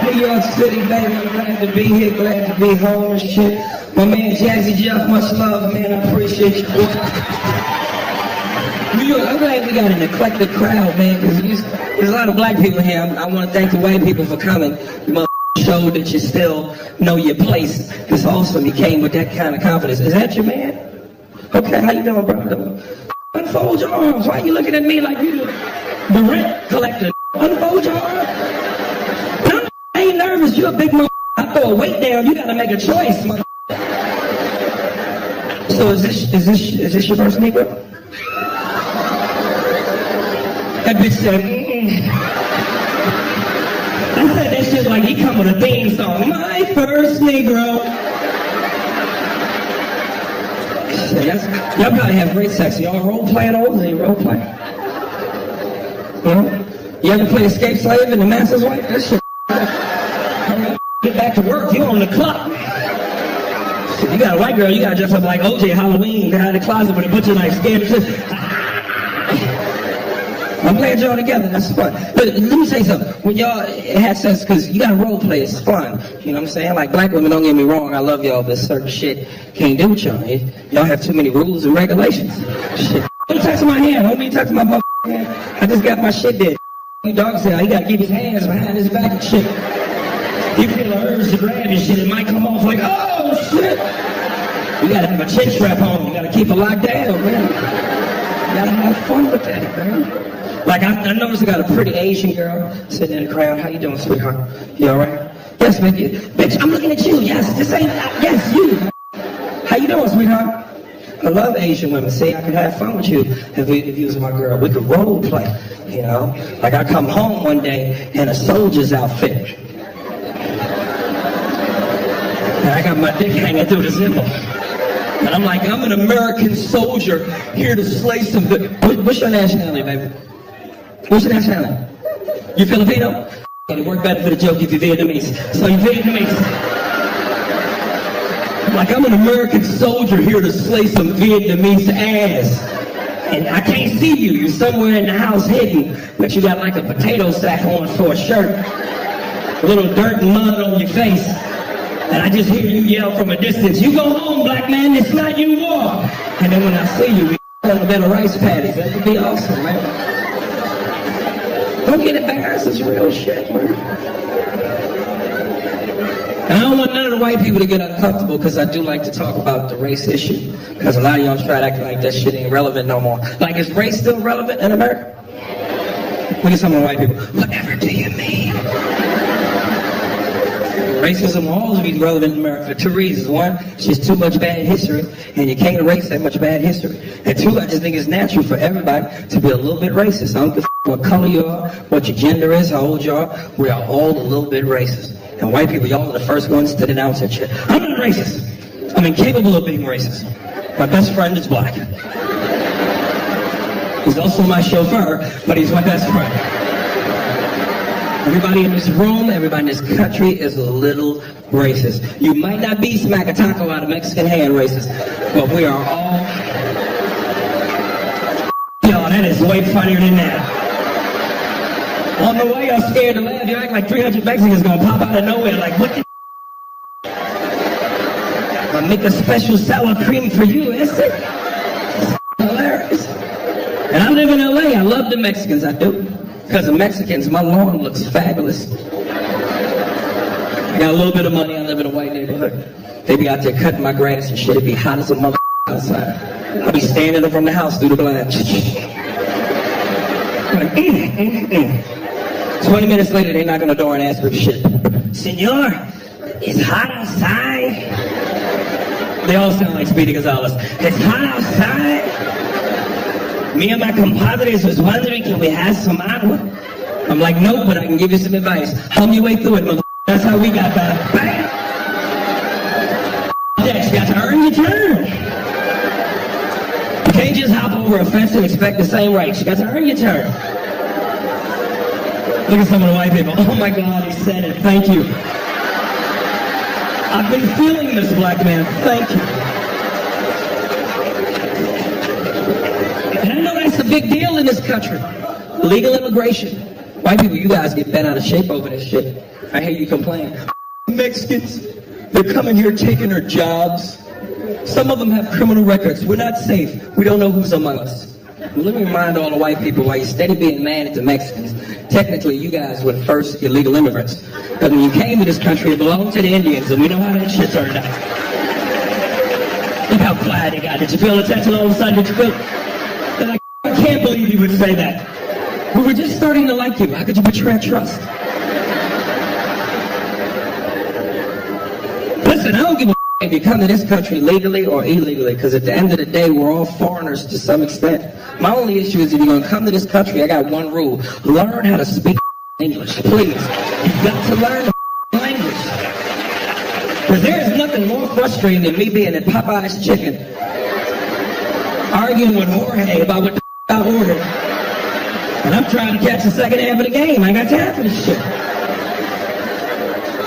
New York City, baby, I'm glad to be here, glad to be home and shit. My man Jazzy Jeff, much love, man, I appreciate you. New York, I'm glad we got an eclectic crowd, man, because there's a lot of black people here. I want to thank the white people for coming. You showed that you still know your place. It's awesome, you came with that kind of confidence. Is that your man? Okay, how you doing, brother? Unfold your arms. Why are you looking at me like you the rent collector? Unfold your arms. I ain't nervous, you a big mother. I throw a weight down, you gotta make a choice, mother. So is this your first Negro? That bitch said, I said that shit like he come with a theme song. My first Negro. Y'all probably have great sex. Y'all role playing over there, role play. You ever play Escape Slave in the Master's Wife? That shit. Get back to work, you on the clock. You got a white girl, you gotta dress up like OJ Halloween, get out of the closet with a bunch of like scared shit. I'm glad y'all together, that's fun. But let me say something, when y'all had sex, because you gotta role play, it's fun. You know what I'm saying? Like black women, don't get me wrong, I love y'all, but certain shit can't do with y'all. Y'all have too many rules and regulations. Shit. Don't touch my hand, don't be touching my motherfucking hand. I just got my shit there. You dog said, he gotta keep his hands behind his back and shit. You feel the urge to grab and shit, it might come off like, oh shit! You gotta have a chin strap on, you gotta keep it locked down, man. You gotta have fun with that, man. Like, I noticed I got a pretty Asian girl sitting in the crowd. How you doing, sweetheart? You alright? Yes, man. Bitch, I'm looking at you. Yes, this ain't, yes, you. How you doing, sweetheart? I love Asian women. See, I could have fun with you if you was my girl. We could role play, you know? Like, I come home one day in a soldier's outfit. And I got my dick hanging through the zipper. And I'm like, I'm an American soldier here to slay some... What's your nationality, baby? What's your nationality? You Filipino? It'll work better for the joke if you're Vietnamese. So you're Vietnamese. I'm like, I'm an American soldier here to slay some Vietnamese ass. And I can't see you. You're somewhere in the house hidden, but you got like a potato sack on for a shirt. A little dirt and mud on your face. And I just hear you yell from a distance, you go home, black man, it's not you war. And then when I see you, we on a bed of rice patties. That would be awesome, man. Don't get embarrassed, it's real shit, man. And I don't want none of the white people to get uncomfortable because I do like to talk about the race issue. Because a lot of y'all try to act like that shit ain't relevant no more. Like, is race still relevant in America? Look at some of the white people. Whatever do you mean? Racism will always be relevant in America for two reasons. One, it's just too much bad history, and you can't erase that much bad history. And two, I just think it's natural for everybody to be a little bit racist. I don't give a what color you are, what your gender is, how old you are. We are all a little bit racist. And white people, y'all are the first ones to denounce that shit. I'm not racist. I'm incapable of being racist. My best friend is black. He's also my chauffeur, but he's my best friend. Everybody in this room, everybody in this country is a little racist. You might not be smack a taco out of Mexican hand racist, but we are all... Y'all, that is way funnier than that. On the way, y'all scared to laugh. You act like 300 Mexicans gonna pop out of nowhere like, what the... I'll make a special sour cream for you, is it? It's hilarious. And I live in LA, I love the Mexicans, I do. Because of Mexicans, my lawn looks fabulous. I got a little bit of money on live in a white neighborhood. They be out there cutting my grass and shit. It be hot as a mother outside. I be standing up from the house through the blinds. Like, 20 minutes later, they knock on the door and ask for shit. Senor, it's hot outside. They all sound like Speedy Gonzalez. It's hot outside. Me and my compadres was wondering, can we have some agua? I'm like, no, but I can give you some advice. Hum your way through it, mother. That's how we got by. Bam! Yeah, you got to earn your turn. You can't just hop over a fence and expect the same rights. You got to earn your turn. Look at some of the white people. Oh my God, he said it. Thank you. I've been feeling this, black man. Thank you. And I know that's a big deal in this country. Legal immigration. White people, you guys get bent out of shape over this shit. I hear you complain. Mexicans, they're coming here taking our jobs. Some of them have criminal records. We're not safe. We don't know who's among us. Well, let me remind all the white people, while you're steady being mad at the Mexicans, technically you guys were the first illegal immigrants. But when you came to this country, it belonged to the Indians, and we know how that shit turned out. Look how quiet they got. Did you feel the tension all of a sudden? Did you feel? They're like, I can't believe you would say that. We were just starting to like you. How could you betray our trust? Listen, I don't give a if you come to this country legally or illegally, because at the end of the day, we're all foreigners to some extent. My only issue is if you're going to come to this country, I got one rule. Learn how to speak English, please. You've got to learn the language. Because there's nothing more frustrating than me being at Popeye's Chicken, arguing with Jorge about what the I ordered. And I'm trying to catch the second half of the game. I ain't got time for this shit.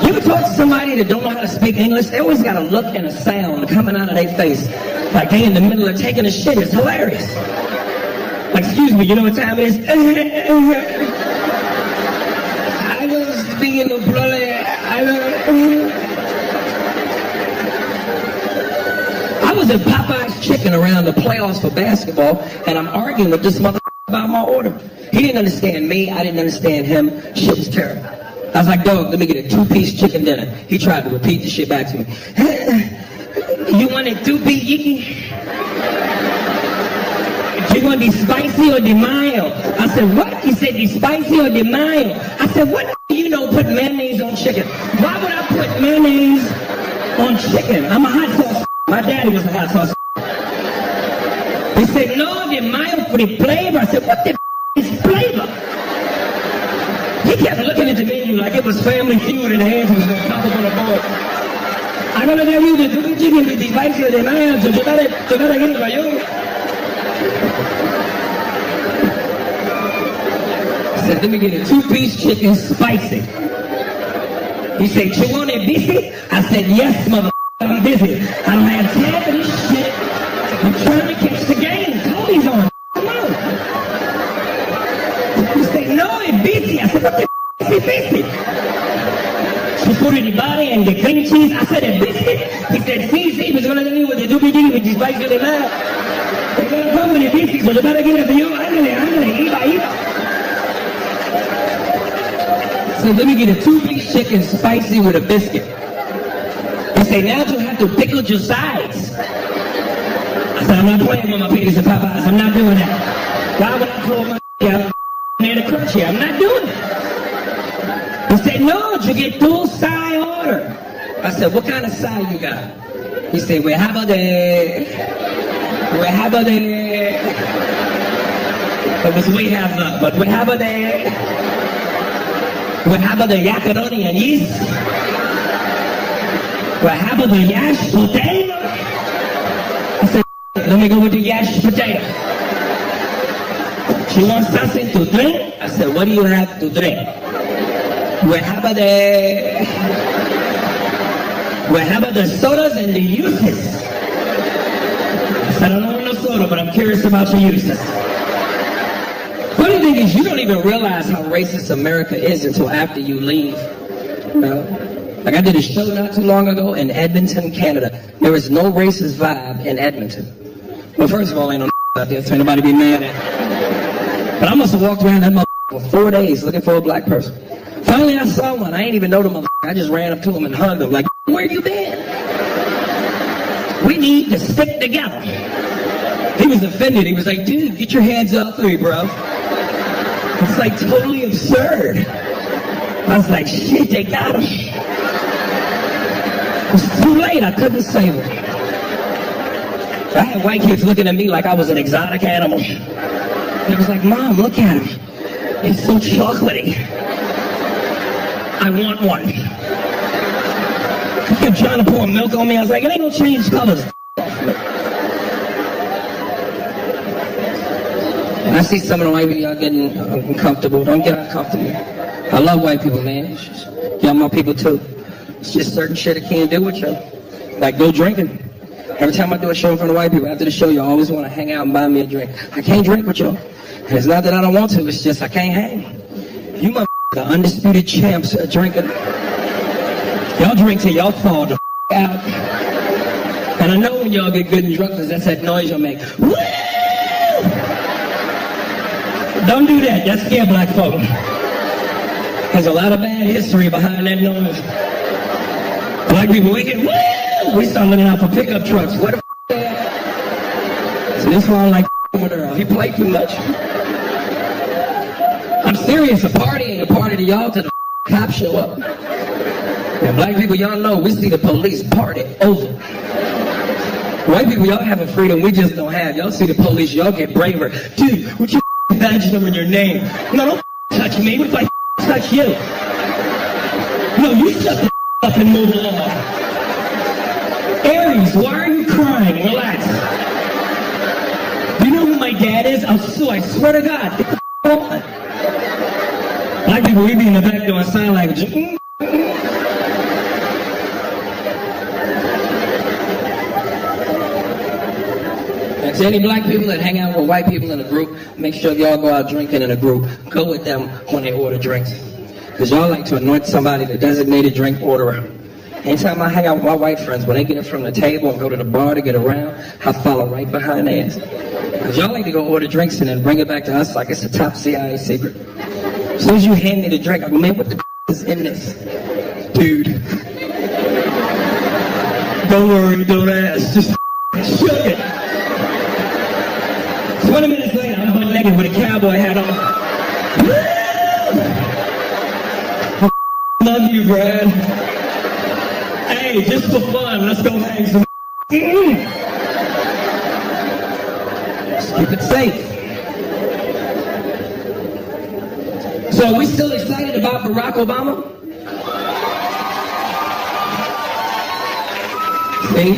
You ever talk to somebody that don't know how to speak English? They always got a look and a sound coming out of their face. Like they in the middle of taking a shit. It's hilarious. Like, excuse me, you know what time it is? I was speaking of bloody. I was at Popeye's Chicken around the playoffs for basketball, and I'm arguing with this motherfucker about my order. He didn't understand me. I didn't understand him. Shit was terrible. I was like, dog, let me get a 2-piece chicken dinner. He tried to repeat the shit back to me. You want it 2-piece yicky? You want the spicy or the mild? I said, what? He said, the spicy or the mild? I said, what do you know put mayonnaise on chicken? Why would I put mayonnaise on chicken? I'm a hot sauce. My daddy was a hot sauce. He said, no, the mild for the flavor. I said, what the is flavor? He kept looking at the menu like it was Family Feud and the hands was going to come up on the board. I'm going to tell you the chicken with the spicy or the mild, so you gotta get it for you. I said, let me get a 2-piece chicken spicy. He said, you want it busy? I said, yes, mother. I'm busy. I don't have time for this shit. I'm trying to catch the game. Cody's on. Come on. He said, no, it's busy. I said, what the is busy? She put in the body and the cream cheese. I said, it's busy. He said, see, he was going to tell me what the doobie-dee with the spice of the mouth. They're going to come with the busy, so you better get it for you. I'm going to eat. So let me get a 2-piece chicken spicy with a biscuit. He said, now you have to pickle your sides. I said, I'm not playing with my penis and Popeyes. I'm not doing that. Why would I throw my out near the crunch here? I'm not doing it. He said, no, you get full side order. I said, what kind of side you got? He said, we have a day. It was we have none, but we have a day. We have the yakaroni and yeast. We have the yash potato. I said, let me go with the yash potato. She wants something to drink. I said, what do you have to drink? We have the sodas and the uses. I said, I don't know no soda, but I'm curious about your uses. Funny thing is, you don't even realize how racist America is until after you leave. You know? Like I did a show not too long ago in Edmonton, Canada. There is no racist vibe in Edmonton. Well, first of all, ain't no out there, so anybody be mad at. But I must have walked around that motherfucker for 4 days looking for a black person. Finally, I saw one. I ain't even know the motherfucker. I just ran up to him and hugged him like, where you been? We need to stick together. He was offended. He was like, dude, get your hands off me, bro. It's like totally absurd. I was like, shit, they got him. It was too late. I couldn't save him. I had white kids looking at me like I was an exotic animal. And I was like, Mom, look at him. It's so chocolatey. I want one. He kept trying to pour milk on me. I was like, it ain't gonna change colors. And I see some of the white people, y'all getting uncomfortable. Don't get uncomfortable. I love white people, man. Y'all my people too. It's just certain shit I can't do with y'all. Like go drinking. Every time I do a show in front of white people, after the show, you always want to hang out and buy me a drink. I can't drink with y'all. And it's not that I don't want to, it's just I can't hang. You the undisputed champs are drinking. Y'all drink till y'all fall the out. And I know when y'all get good and drunk, because that's that noise y'all make. Woo! Don't do that. That scare black folk. There's a lot of bad history behind that noise. Black people, we get woo! We start looking out for pickup trucks. What the they at? So this one like with Earl. He played too much. I'm serious. A party ain't a party to y'all till the cops show up. And black people, y'all know we see the police party over. White people, y'all have a freedom we just don't have. Y'all see the police, y'all get braver. Dude, what's your badge number and your name? No, don't touch me. What if I touch you? No, you shut the up and move along. Aries, why are you crying? Relax. You know who my dad is? I swear to God. Get the on. Black people, we be in the back doing sign language. And to any black people that hang out with white people in a group, make sure y'all go out drinking in a group. Go with them when they order drinks. Because y'all like to anoint somebody the designated drink orderer. Anytime I hang out with my white friends, when they get it from the table and go to the bar to get around, I follow right behind their ass. Because y'all like to go order drinks and then bring it back to us like it's a top CIA secret. As soon as you hand me the drink, I go, man, what the is in this? Dude. Don't worry, don't ask. Just shook it. 20 minutes later, I'm butt naked with a cowboy hat on. Woo! Love you, Brad. Hey, just for fun, let's go hang some. Just keep it safe. So are we still excited about Barack Obama? See,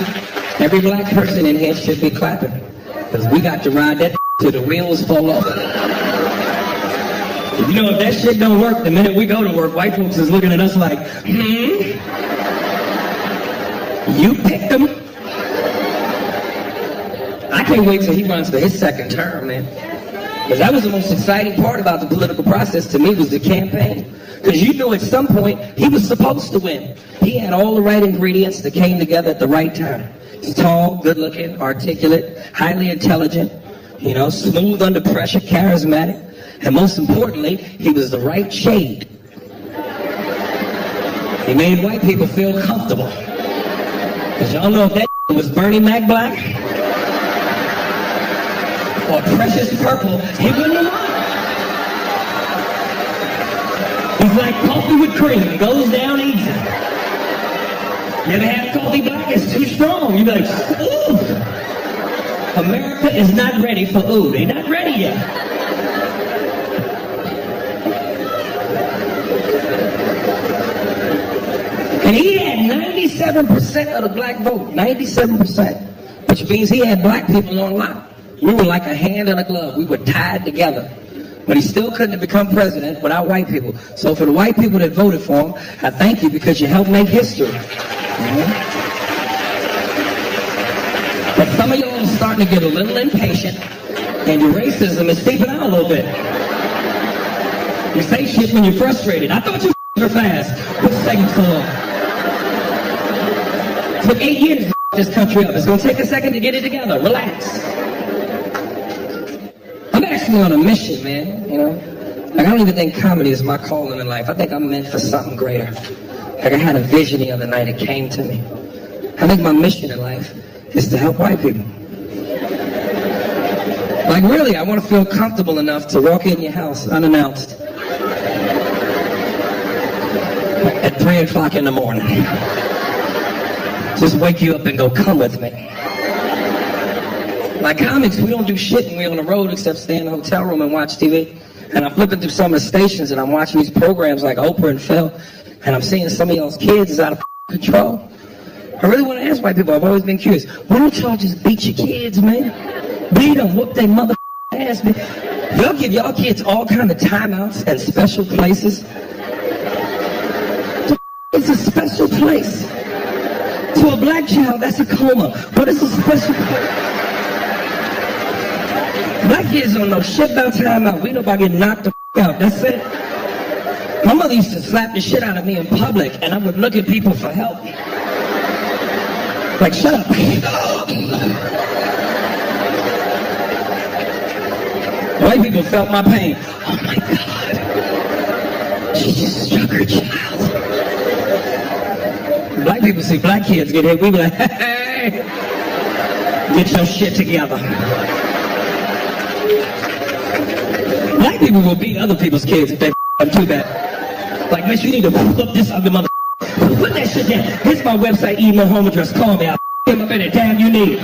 every black person in here should be clapping. Because we got to ride that till the wheels fall off. You know, if that shit don't work, the minute we go to work, white folks is looking at us like, you picked him? I can't wait till he runs for his second term, man. Because that was the most exciting part about the political process to me was the campaign. Because you knew at some point he was supposed to win. He had all the right ingredients that came together at the right time. He's tall, good-looking, articulate, highly intelligent, you know, smooth under pressure, charismatic, and most importantly, he was the right shade. He made white people feel comfortable. Because y'all know if that was Bernie Mac Black or Precious Purple, he wouldn't have won. He's like coffee with cream. It goes down easy. You ever had coffee black? It's too strong. You be like, ooh. America is not ready for ooh. They're not ready yet. And he had 97% of the black vote. 97%. Which means he had black people on lock. We were like a hand and a glove. We were tied together. But he still couldn't have become president without white people. So for the white people that voted for him, I thank you because you helped make history. But some of y'all are starting to get a little impatient, and your racism is seeping out a little bit. You say shit when you're frustrated. I thought you were fast. What's taking so long? It took 8 years to this country up. It's going to take a second to get it together. Relax. I'm actually on a mission, man, you know. Like, I don't even think comedy is my calling in life. I think I'm meant for something greater. Like I had a vision the other night, it came to me. I think my mission in life is to help white people. Like really, I want to feel comfortable enough to walk in your house unannounced at 3 o'clock in the morning. Just wake you up and go, come with me. Like comics, we don't do shit when we're on the road except stay in a hotel room and watch TV. And I'm flipping through some of the stations and I'm watching these programs like Oprah and Phil, and I'm seeing some of y'all's kids is out of control. I really want to ask white people, I've always been curious, why don't y'all just beat your kids, man? Beat them, whoop their mother ass, man. Y'all give y'all kids all kind of timeouts and special places. It's a special place. To a black child, that's a coma, but it's a special place. Black kids don't know shit about timeout. We know about getting knocked the out, that's it. My mother used to slap the shit out of me in public, and I would look at people for help. Like, shut up. White people felt my pain. Oh my God. She just struck her child. Black people see black kids get hit, we be like, hey, get your shit together. Black people will beat other people's kids if they them too bad. Like, bitch, you need to flip this ugly mother. Put that shit down. Here's my website, email, home address. Call me. I'll him up any time you need.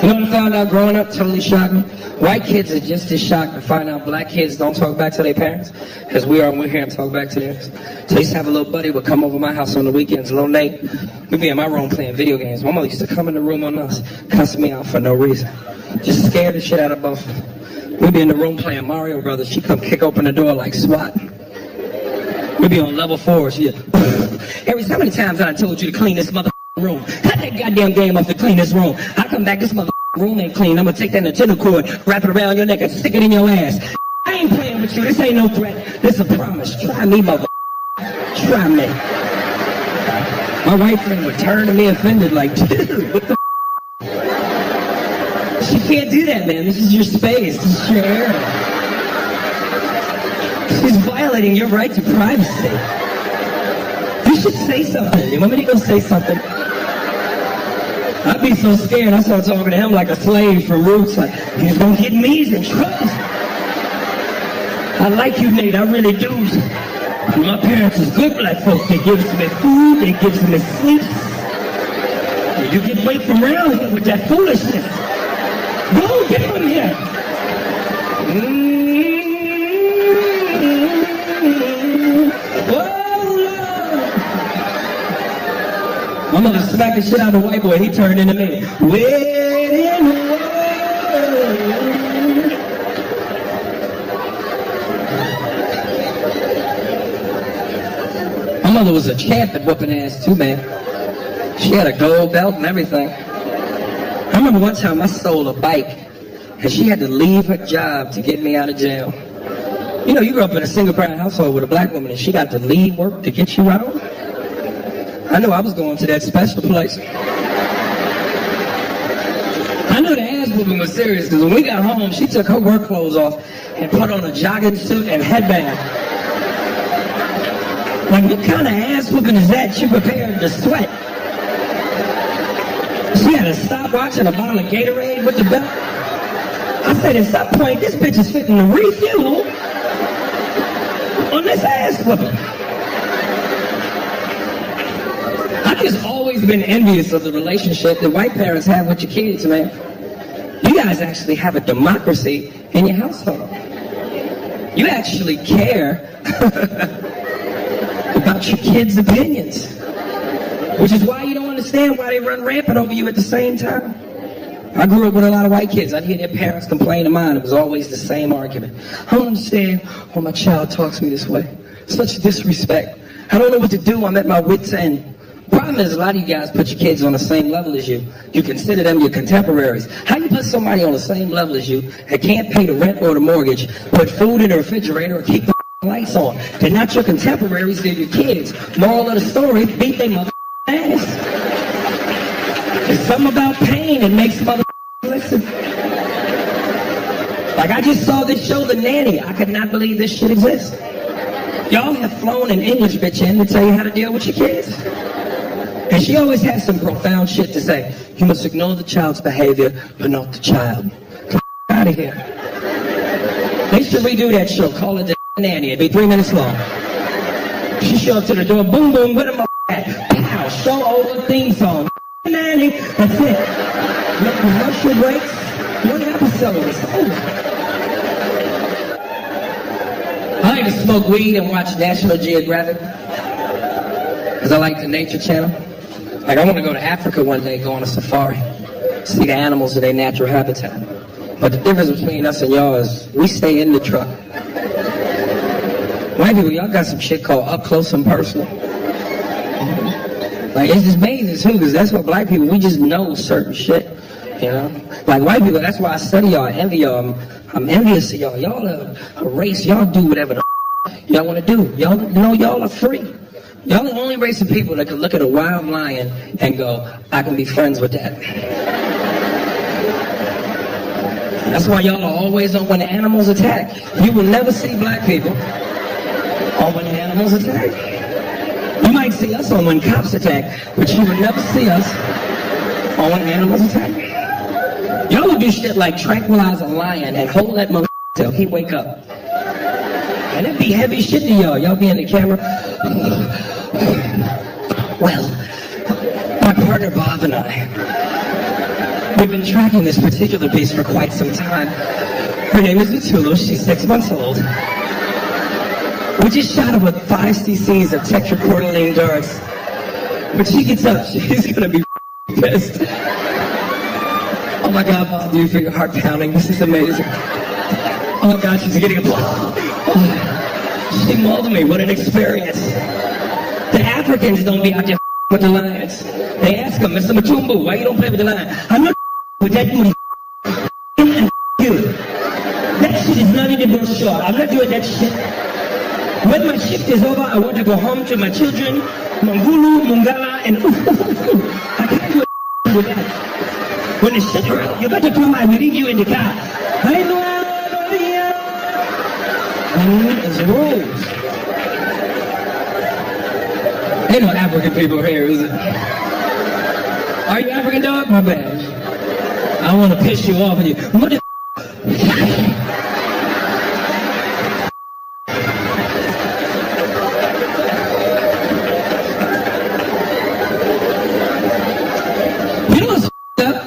You know what I found out growing up? Totally shocked me. White kids are just as shocked to find out black kids don't talk back to their parents as we are when we're here and talk back to theirs. So I used to have a little buddy would come over my house on the weekends, little Nate. We'd be in my room playing video games. My mother used to come in the room on us, cuss me out for no reason. Just scared the shit out of both. We'd be in the room playing Mario Brothers. She'd come kick open the door like SWAT. We'd be on level 4. She'd, Aries, how many times I told you to clean this mother room? Cut that goddamn game off to clean this room. I come back, this mother room ain't clean. I'm gonna take that Nintendo cord, wrap it around your neck, and stick it in your ass. I ain't playing with you. This ain't no threat. This is a promise. Try me, mother. Try me. My white friend would turn to me offended like, dude, what the She can't do that, man. This is your space. This is your area. She's violating your right to privacy. You should say something. You want me to go say something? I'd be so scared, I started talking to him like a slave from Roots. Like, he's gonna get me, he's in trouble. I like you, Nate, I really do. My parents is good black folks. They gives me food, they gives me sleep. You get away from around here with that foolishness. Go, get from here. My mother smacked the shit out of the white boy. He turned into me. Waiting. My mother was a champ at whooping ass too, man. She had a gold belt and everything. I remember one time I stole a bike, and she had to leave her job to get me out of jail. You know, you grew up in a single-parent household with a black woman, and she got to leave work to get you out. I knew I was going to that special place. I knew the ass whooping was serious because when we got home, she took her work clothes off and put on a jogging suit and headband. Like, what kind of ass whooping is that? She prepared to sweat. She had a stopwatch and a bottle of Gatorade with the belt. I said, at some point, this bitch is fitting to refuel on this ass whooping. I've just always been envious of the relationship that white parents have with your kids, man. You guys actually have a democracy in your household. You actually care about your kids' opinions, which is why you don't understand why they run rampant over you at the same time. I grew up with a lot of white kids. I'd hear their parents complain to mine. It was always the same argument. I don't understand why my child talks to me this way. Such disrespect. I don't know what to do. I'm at my wit's end. Problem is, a lot of you guys put your kids on the same level as you. You consider them your contemporaries. How you put somebody on the same level as you that can't pay the rent or the mortgage, put food in the refrigerator, or keep the lights on? They're not your contemporaries, they're your kids. Moral of the story, beat their mother ass. There's something about pain that makes mother listen. Like, I just saw this show, The Nanny. I could not believe this shit exists. Y'all have flown an English bitch in to tell you how to deal with your kids. And she always has some profound shit to say. You must ignore the child's behavior, but not the child. Get out of here. They should redo that show. Call it The Nanny. It'd be 3 minutes long. She showed up to the door. Boom, boom. Where the m*** at? Pow. Show over theme song. Nanny. That's it. Let commercial breaks. One episode is over. I like to smoke weed and watch National Geographic. Because I like the Nature Channel. Like, I want to go to Africa one day, go on a safari. See the animals in their natural habitat. But the difference between us and y'all is we stay in the truck. White people, y'all got some shit called up close and personal. Like, it's just amazing too, because that's what black people, we just know certain shit, you know? Like, white people, that's why I study y'all, I envy y'all, I'm envious of y'all. Y'all are a race, y'all do whatever the y'all want to do. Y'all know y'all are free. Y'all the only race of people that can look at a wild lion and go, I can be friends with that. That's why y'all are always on when the animals attack. You will never see black people on when the animals attack. You might see us on when cops attack, but you would never see us on when animals attack. Y'all would do shit like tranquilize a lion and hold that motherfucker till he wake up. And it'd be heavy shit to y'all. Y'all be in the camera. Well, my partner Bob and I, we've been tracking this particular beast for quite some time. Her name is Mitulu. She's 6 months old. We just shot her with 5 cc's of tetracordyline darts. When she gets up, she's gonna be pissed. Oh my God, Bob, do you feel your heart pounding? This is amazing. Oh my God, she's getting applause. Oh, she mauled me. What an experience. The Africans don't be out there with the lions. They ask them, Mr. Matumbu, why you don't play with the lion? I'm not with that booty and you. That shit is not in the brochure. I'm not doing that shit. When my shift is over, I want to go home to my children, Mangulu, Mungala, and I can't do with that. When the shit around, you better come, I will leave you in the car. I know. It's rules. Ain't no African people here, is it? Are you African, dog? My bad. I want to piss you off and you. What you know what's up?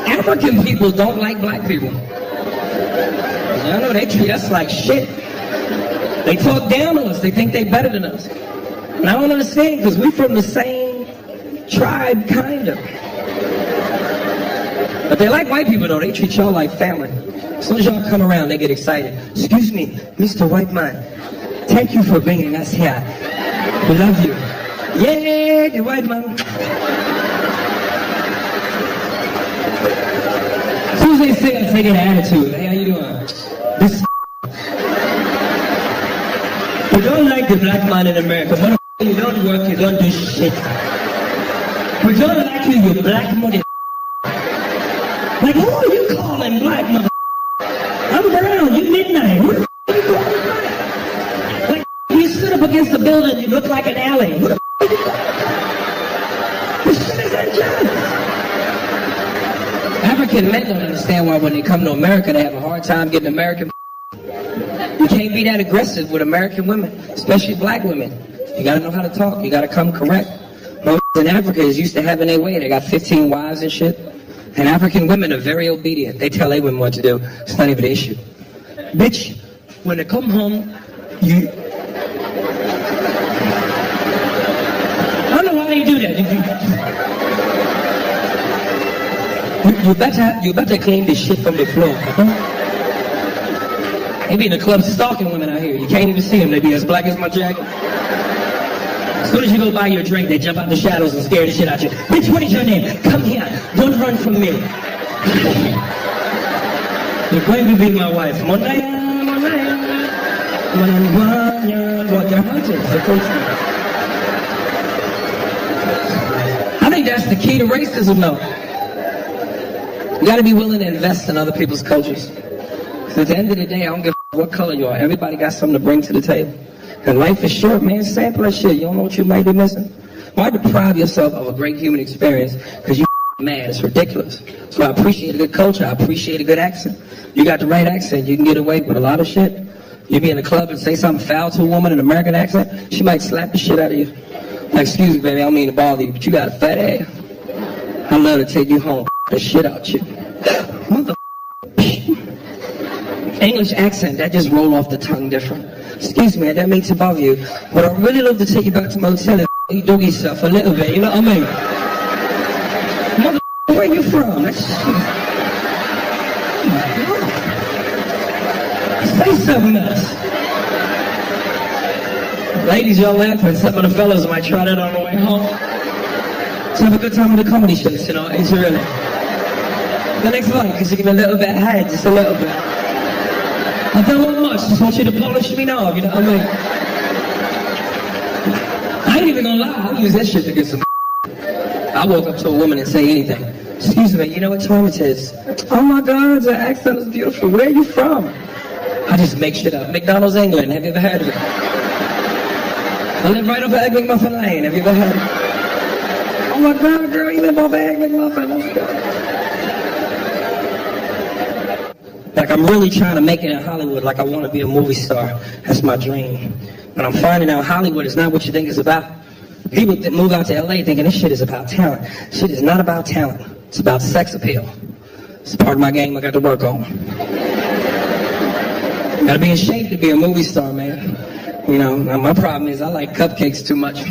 African people don't like black people. I know they treat us like shit. They talk down on us. They think they better than us. And I don't understand, because we from the same tribe, kind of. But they like white people, though. They treat y'all like family. As soon as y'all come around, they get excited. Excuse me, Mr. White Man. Thank you for bringing us here. We love you. Yeah, the white man. As soon as they say it, they get an attitude. Hey, how you doing? This we don't like the black man in America. You don't work, you don't do shit. We don't like you, you black money. Like, who are you calling black mother? I'm brown, you midnight. Who the are you calling black? Like, you stood up against the building, you look like an alley. Who the are you calling? This shit is unjust. African men don't understand why when they come to America, they have a hard time getting American. You can't be that aggressive with American women, especially black women. You gotta know how to talk. You gotta come correct. Most in Africa is used to having their way. They got 15 wives and shit. And African women are very obedient. They tell their women what to do. It's not even an issue. Bitch, when they come home, you... I don't know why you do that. You better clean this shit from the floor. Huh? They be in the club stalking women out here. You can't even see them. They be as black as my jacket. As soon as you go buy your drink, they jump out the shadows and scare the shit out you. Bitch, what is your name? Come here. Don't run from me. You're going to be my wife. They're hunters. They're coaching. I think that's the key to racism, though. You got to be willing to invest in other people's cultures. So at the end of the day, I don't give a what color you are. Everybody got something to bring to the table. And life is short, man. Sample that shit. You don't know what you might be missing. Why deprive yourself of a great human experience because you mad? It's ridiculous. So I appreciate a good culture. I appreciate a good accent. You got the right accent, you can get away with a lot of shit. You be in a club and say something foul to a woman in an American accent, she might slap the shit out of you. Like, excuse me, baby, I don't mean to bother you, but you got a fat ass. I'd love to take you home, the shit out you. Mother. English accent, that just roll off the tongue different. Excuse me, I don't mean to bother you, but I'd really love to take you back to motel and you dog yourself a little bit, you know what I mean? Mother, where are you from? Say something else. Ladies, y'all laughing. Some of the fellas might try that on the way home. So have a good time with the comedy shows, you know, it's really. The next one, because you give me a little bit high, just a little bit. I don't want much, just want you to polish me off, you know what I mean? I ain't even gonna lie, I'll use that shit to get some. I walk up to a woman and say anything. Excuse me, you know what time it is? Oh my God, the accent is beautiful. Where are you from? I just make shit up. McDonald's, England. Have you ever heard of it? I live right over Egg McMuffin Lane. Have you ever heard of it? Oh my God, girl, you live over Egg McMuffin. Like, I'm really trying to make it in Hollywood. Like, I want to be a movie star. That's my dream. But I'm finding out Hollywood is not what you think it's about. People that move out to LA thinking this shit is about talent. Shit is not about talent. It's about sex appeal. It's part of my game I got to work on. Gotta be in shape to be a movie star, man. You know, my problem is I like cupcakes too much.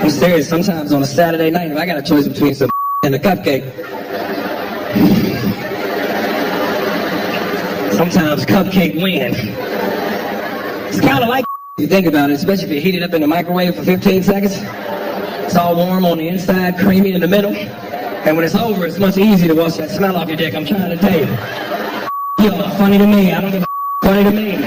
I'm serious. Sometimes on a Saturday night, if I got a choice between some and a cupcake, sometimes cupcake win. It's kind of like you think about it, especially if you heat it up in the microwave for 15 seconds. It's all warm on the inside, creamy in the middle. And when it's over, it's much easier to wash that smell off your dick. I'm trying to tell you. Yo, funny to me. I don't give a funny to me.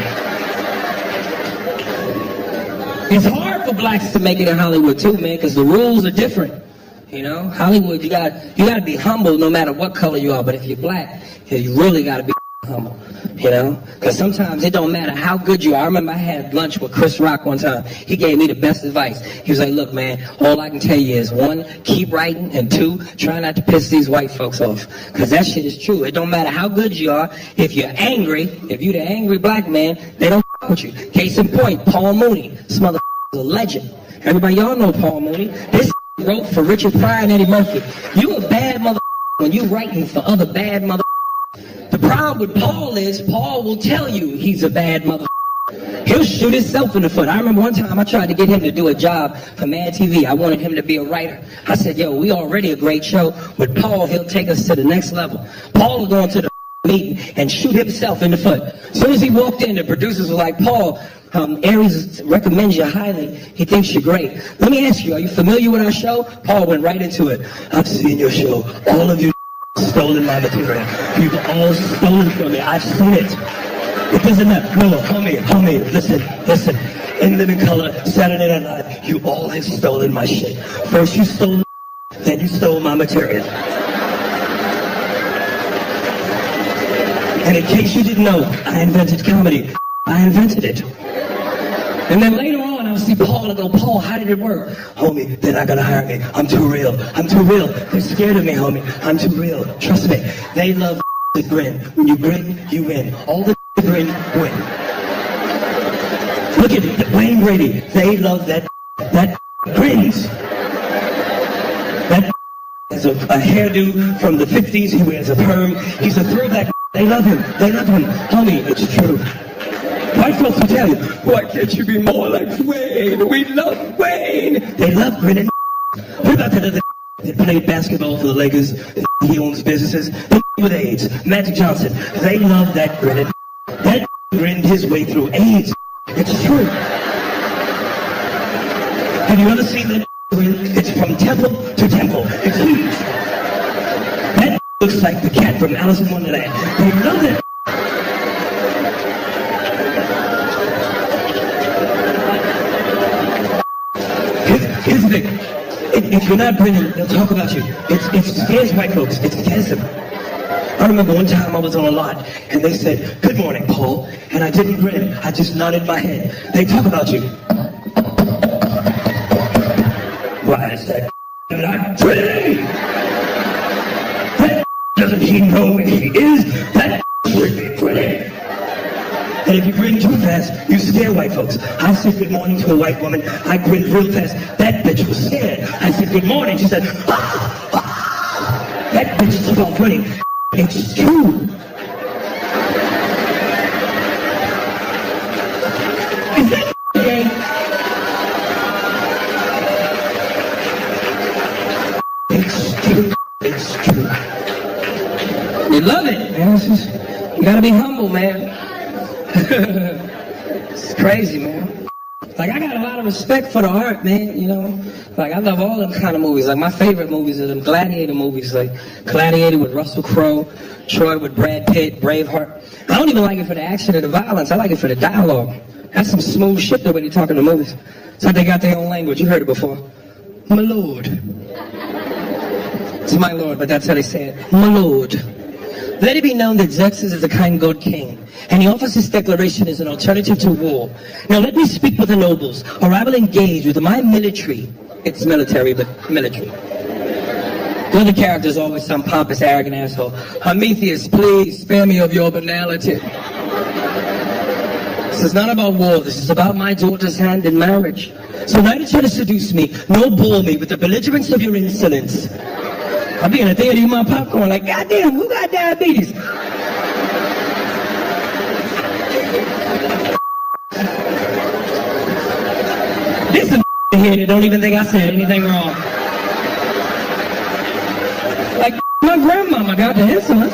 It's hard for blacks to make it in Hollywood too, man, because the rules are different. You know, Hollywood, you gotta be humble no matter what color you are. But if you're black, you really gotta be humble. You know, because sometimes it don't matter how good you are. I remember I had lunch with Chris Rock one time. He gave me the best advice. He was like, look, man, all I can tell you is 1, keep writing, and 2, try not to piss these white folks off. Because that shit is true. It don't matter how good you are. If you're angry, if you're the angry black man, they don't with you. Case in point, Paul Mooney. This motherfucker is a legend. Everybody, y'all know Paul Mooney. This wrote for Richard Pryor and Eddie Murphy. You a bad motherfucker when you writing for other bad motherfuckers. The problem with Paul is, Paul will tell you he's a bad motherfucker. He'll shoot himself in the foot. I remember one time I tried to get him to do a job for Mad TV. I wanted him to be a writer. I said, yo, we already a great show. With Paul, he'll take us to the next level. Paul will go into the meeting and shoot himself in the foot. As soon as he walked in, the producers were like, Paul, Aries recommends you highly. He thinks you're great. Let me ask you, are you familiar with our show? Paul went right into it. I've seen your show. All of you stolen my material. You've all stolen from me. I've seen it. It doesn't matter. No, homie, listen. In Living Color, Saturday Night Live, you all have stolen my shit. First you stole, then you stole my material. And in case you didn't know, I invented comedy. I invented it. And then later on, I'll see Paul and go, Paul, how did it work? Homie, they're not gonna hire me. I'm too real. They're scared of me, homie. I'm too real. Trust me. They love the grin. When you grin, you win. All the grin, win. Look at it. Wayne Brady. They love that grins. That has a hairdo from the 50s. He wears a perm. He's a throwback. They love him. Homie, it's true. White folks will tell you, why can't you be more like Wayne? We love Wayne. They love grinning. What about that other that played basketball for the Lakers? He owns businesses. With AIDS, Magic Johnson. They love that grinning. That grinned his way through AIDS. It's true. Have you ever seen that grin? It's from temple to temple. It's huge. That looks like the cat from Alice in Wonderland. They love it. Here's the thing. If you're not grinning, they'll talk about you. It scares white folks. It scares them. I remember one time I was on a lot, and they said, "Good morning, Paul," and I didn't grin, I just nodded my head. They talk about you. Why is that not pretty? That doesn't he know where he is? That pretty. And if you grin too fast, you scare white folks. I said good morning to a white woman. I grinned real fast. That bitch was scared. I said good morning. She said, ah, ah. That bitch took off running. It's true. Is that gay? It's true. It's true. You love it, man. It's just, you gotta be humble, man. It's crazy, man. Like, I got a lot of respect for the art, man, you know? Like, I love all them kind of movies. Like, my favorite movies are them gladiator movies, like Gladiator with Russell Crowe, Troy with Brad Pitt, Braveheart. I don't even like it for the action or the violence. I like it for the dialogue. That's some smooth shit, the way they talk in the movies. It's like they got their own language. You heard it before. My lord. It's my lord, but that's how they say it. My lord. Let it be known that Xerxes is a kind god king, and he offers this declaration as an alternative to war. Now let me speak with the nobles, or I will engage with my military. It's military, but military. The other character is always some pompous, arrogant asshole. Prometheus, please spare me of your banality. This is not about war, this is about my daughter's hand in marriage. So neither try to seduce me, nor bore me with the belligerence of your insolence. I'll be in a theater eating my popcorn like, goddamn, who got diabetes? There's some here that don't even think I said anything wrong. Like, my grandmama got the insulin.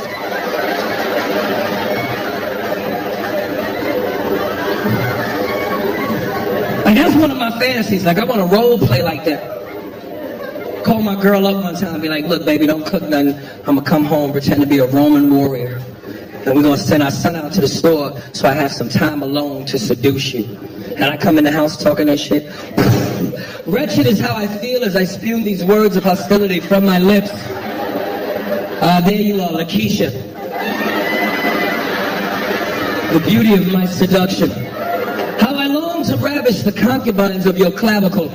Like, that's one of my fantasies. Like, I want to role play like that. Call my girl up one time and be like, look, baby, don't cook nothing. I'm going to come home, pretend to be a Roman warrior. And we're going to send our son out to the store so I have some time alone to seduce you. And I come in the house talking that shit. Wretched is how I feel as I spew these words of hostility from my lips. There you are, Lakeisha. The beauty of my seduction. How I long to ravish the concubines of your clavicle.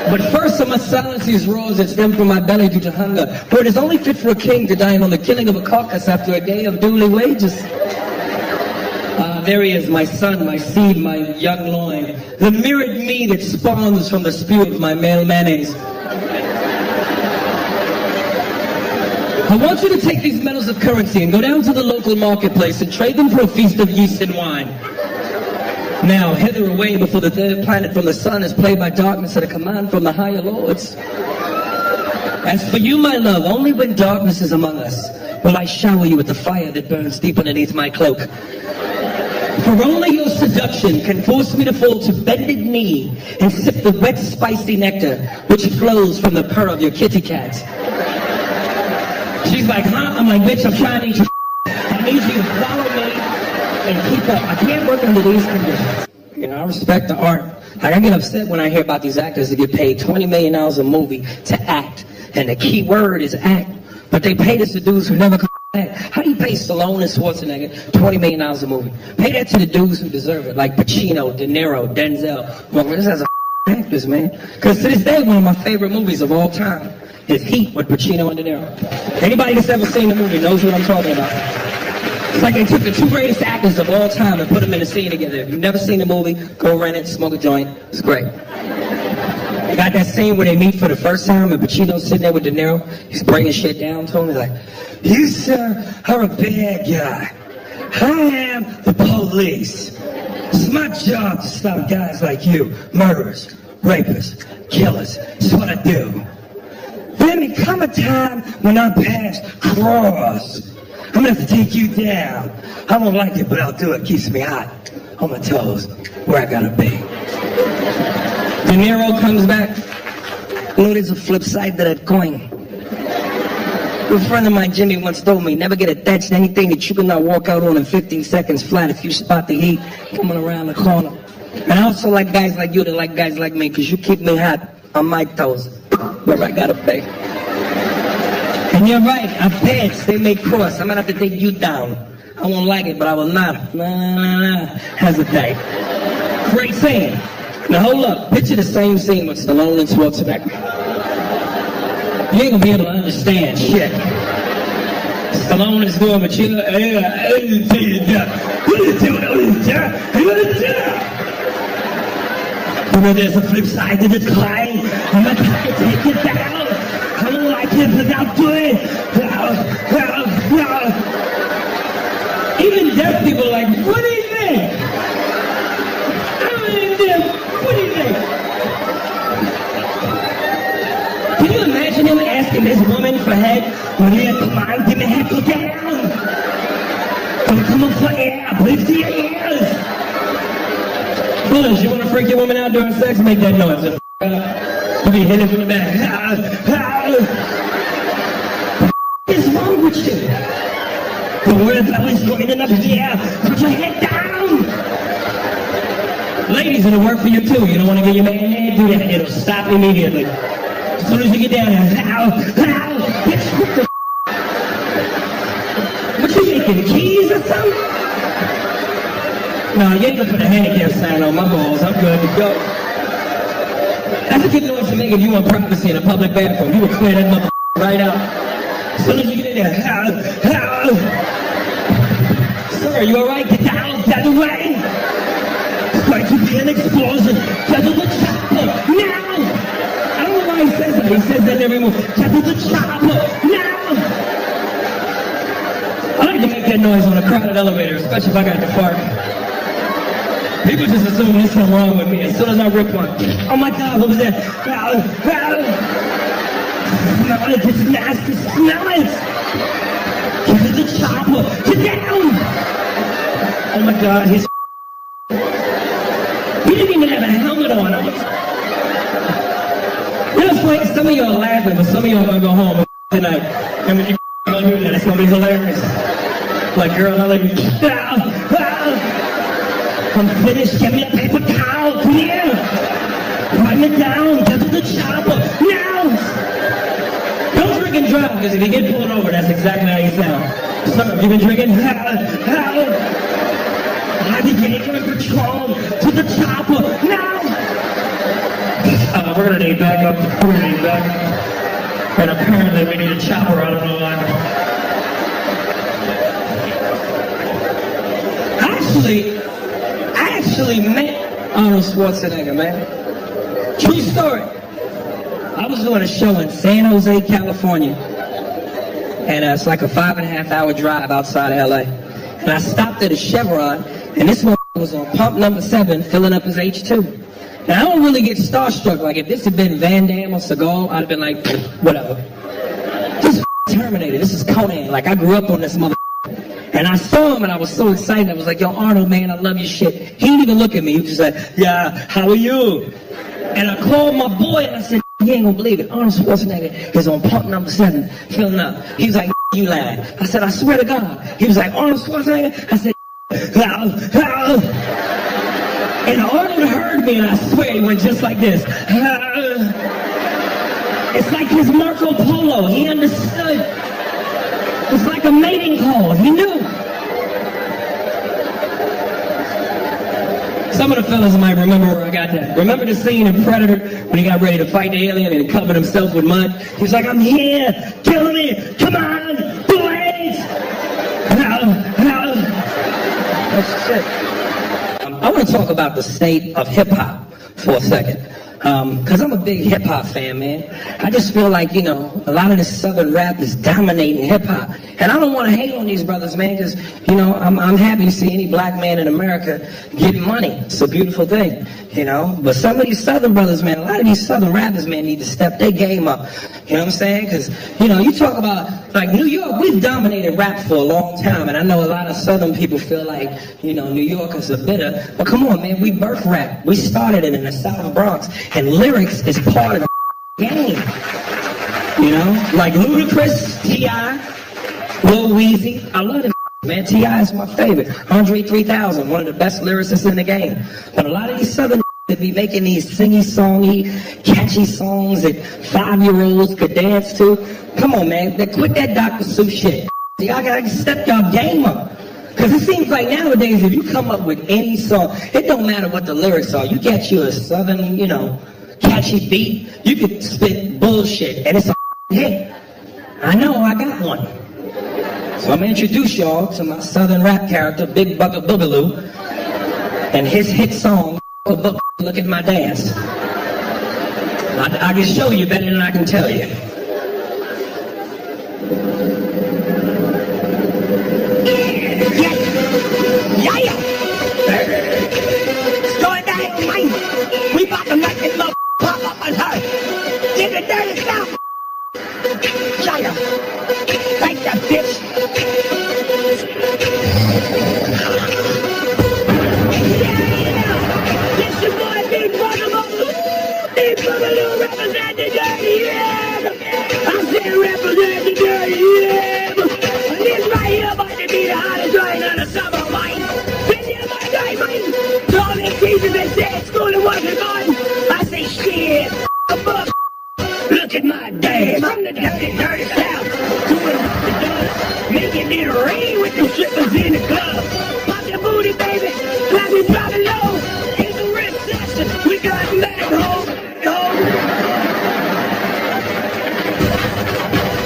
But first I must silence these roars that stem from my belly due to hunger, for it is only fit for a king to dine on the killing of a carcass after a day of duly wages. There he is, my son, my seed, my young loin, the mirrored me that spawns from the spew of my male mayonnaise. I want you to take these metals of currency and go down to the local marketplace and trade them for a feast of yeast and wine. Now, hither away before the third planet from the sun is played by darkness at a command from the higher lords. As for you, my love, only when darkness is among us will I shower you with the fire that burns deep underneath my cloak. For only your seduction can force me to fall to bended knee and sip the wet, spicy nectar which flows from the purr of your kitty cat. She's like, huh? I'm like, bitch, I'm trying to eat your I need you to follow me and keep up. I can't work under these conditions. You know, I respect the art. Like, I get upset when I hear about these actors that get paid $20 million a movie to act. And the key word is act. But they pay this to dudes who never come back. How do you pay Stallone and Schwarzenegger $20 million a movie? Pay that to the dudes who deserve it, like Pacino, De Niro, Denzel. Well, this has actors, man. Because to this day, one of my favorite movies of all time is Heat with Pacino and De Niro. Anybody that's ever seen the movie knows what I'm talking about. It's like they took the two greatest actors of all time and put them in a scene together. If you've never seen the movie, go rent it, smoke a joint. It's great. They got that scene where they meet for the first time and Pacino's sitting there with De Niro. He's bringing shit down to him. He's like, you, sir, are a bad guy. I am the police. It's my job to stop guys like you, murderers, rapists, killers. It's what I do. Then there come a time when I pass cross. I'm gonna have to take you down. I don't like it, but I'll do it. Keeps me hot on my toes, where I gotta be. De Niro comes back. You know, there's a flip side to that coin. A friend of mine, Jimmy, once told me, never get attached to anything that you cannot walk out on in 15 seconds flat if you spot the heat coming around the corner. And I also like guys like you that like guys like me, because you keep me hot on my toes, where I gotta be. And you're right, our pants, they may cross. I'm gonna have to take you down. I won't like it, but I will not hesitate. Great scene. Now hold up, picture the same scene with Stallone and Schwarzenegger. You ain't gonna be able to understand shit. Stallone is going, but you know, there's a flip side to this climb. I'm not trying to take it down. I don't like it, but I'll do it. Even deaf people are like, what do you think? I'm in deaf. What do you think? Can you imagine him asking this woman for head? Well, yeah, come on, give me head, go down. Don't come up for air, breathe to your ears. Fellas, you want to freak your woman out during sex? Make that noise. You be hitting from the back. What is wrong with you? The word that was going up here. Put your head down. Ladies, it'll work for you too. You don't want to get your man head, do that. It'll stop immediately. As soon as you get down there, what you making, keys or something? No, you ain't gonna put a handicap sign on my balls. I'm good to go. That's a good noise to make if you want privacy in a public bathroom. You would clear that mother right out. As soon as you get in there, sir, you alright? Get down, get out of the way. It's going to be an explosion. Get to the chopper, now! I don't know why he says that. He says that every move. Get to the chopper, now! I like to make that noise on a crowded elevator, especially if I got to fart. People just assume there's something wrong with me as soon as I rip one. Oh my God, what was that? Smell it, it's nasty, smell it! Get to the chopper, get down! Oh my God, he's he didn't even have a helmet on. You know, it's like some of y'all laughing, but some of y'all gonna go home tonight. And when you gonna do that, it's gonna be hilarious. Like, girl, I like you. I'm finished, get me a paper towel, come here! Wipe it down, get to the chopper, now! Don't drink and drive, because if you get pulled over, that's exactly how you sound. Sir, you've been drinking? I began in patrol to the chopper, now! We're gonna need backup, And apparently we need a chopper, I don't know why. I actually met Arnold Schwarzenegger, man. True story. I was doing a show in San Jose, California. And it's like a 5.5 hour drive outside of LA. And I stopped at a Chevron, and this one was on pump number 7, filling up his H2. Now, I don't really get starstruck. Like, if this had been Van Damme or Seagal, I'd have been like, whatever. This is Terminator. This is Conan. Like, I grew up on this mother. And I saw him and I was so excited. I was like, yo, Arnold, man, I love your shit. He didn't even look at me. He was just like, yeah, how are you? And I called my boy and I said, you ain't gonna believe it. Arnold Schwarzenegger is on pump number 7, filling up. He was like, you lying. I said, I swear to God. He was like, Arnold Schwarzenegger? I said, how? And Arnold heard me and I swear he went just like this. It's like his Marco Polo. He understood. It's like a mating call. He knew. Some of the fellas might remember where I got that. Remember the scene in Predator when he got ready to fight the alien and he covered himself with mud? He was like, I'm here. Kill me. Come on. Do it. That's it. I want to talk about the state of hip-hop for a second. Because I'm a big hip-hop fan, man. I just feel like, you know, a lot of this southern rap is dominating hip-hop. And I don't want to hate on these brothers, man, because, you know, I'm happy to see any black man in America getting money. It's a beautiful thing, you know. But some of these southern brothers, man, a lot of these southern rappers, man, need to step their game up. You know what I'm saying? Because, you know, you talk about, like, New York, we've dominated rap for a long time. And I know a lot of southern people feel like, you know, New Yorkers are bitter. But come on, man, we birthed rap. We started it in the South Bronx. And lyrics is part of the game. You know? Like Ludacris, T.I., Lil Weezy. I love it, man. T.I. is my favorite. Andre 3000, one of the best lyricists in the game. But a lot of these southern to be making these singy-songy, catchy songs that 5-year-olds could dance to. Come on, man. Quit that Dr. Seuss shit. Y'all gotta step y'all game up. Because it seems like nowadays, if you come up with any song, it don't matter what the lyrics are. You get you a southern, you know, catchy beat, you could spit bullshit, and it's a hit. I know, I got one. So I'm gonna introduce y'all to my southern rap character, Big Bucka Boogaloo, and his hit song, Look at My Dance. I can show you better than I can tell you. Yeah. Start that mind. We about to make this love pop up on her. Get the dirty stuff. Yeah. Thank that bitch. Yeah. This your boy Big Boogaloo. Big Boogaloo represent the dirty yeah. I said represent the dirty yeah. This right here about to be the hottest joint of the summer, mate. This is my day, mate. To all these teachers that said school and work is on, I say shit, fuck. Look at my dad. From the dirty south to the dust, making it rain with the strippers in the club. Pop your booty, baby. Let me drop it low. It's a recession. We got back home.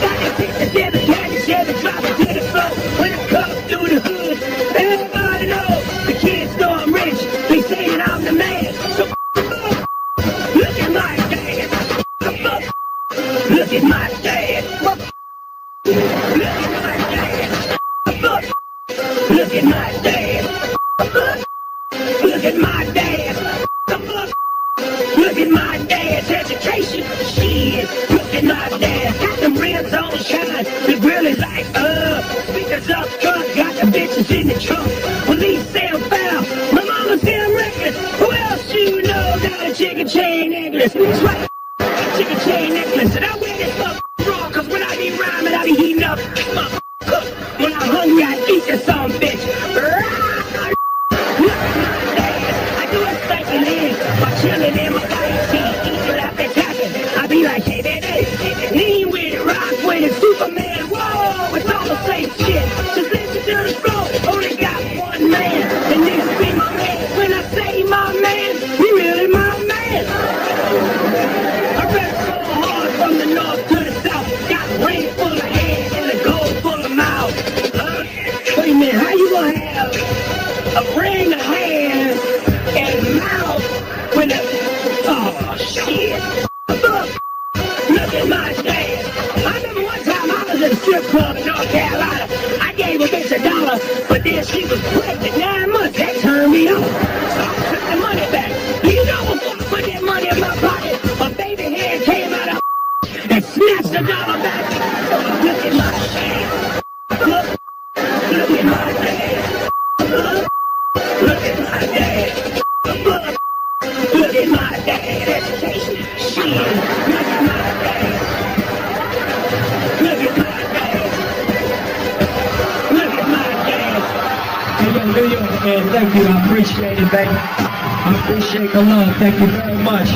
Got to take the Chevy, drop it to the floor. When I come through the hood, everybody knows the kids know I'm rich. They say that I'm the man. So look at my dad. Look at my dad. Look at my dad. Look at my dad. Look at my dad. Look at my dad's education. Shit. Look at my dad. Got them rims on shine. The grill is like, speakers up front. Got the bitches in the trunk. Police say I'm foul. My mama say I'm reckless. Who else you know got a chicken chain necklace? That's right. Chicken chain necklace. And I wear this raw, cause when I be rhyming, I be heating up. When I'm hungry, I eat this some bitch. I do a spanking in by chilling in my white seat, eating out the tapping. I be like, hey, baby, lean with it, rock with it, Superman, whoa, it's all the same shit. Just listen to the flow, only got one man, and this be my man. When I say my man, he really my man. I rap so hard from the north to the south, got rain full of hands and the gold full of mouth. Wait a minute, how you gonna have a ring of hands and mouth when the, oh shit. Look at my dad. I remember one time I was at a strip club in North Carolina. I gave a bitch $1, but then she was pregnant 9 months. That turned me on. So I took the money back. You know before I put that money in my pocket, a baby hand came out of and snatched $1 back. Look at my dad. Look at my dad. Look at my dad. Look at my dad. Education. Shit. Look at my dad. Look at my dad. Look at my dad. Hey, yo, New York, man, thank you. I appreciate it, baby. I appreciate the love. Thank you very much.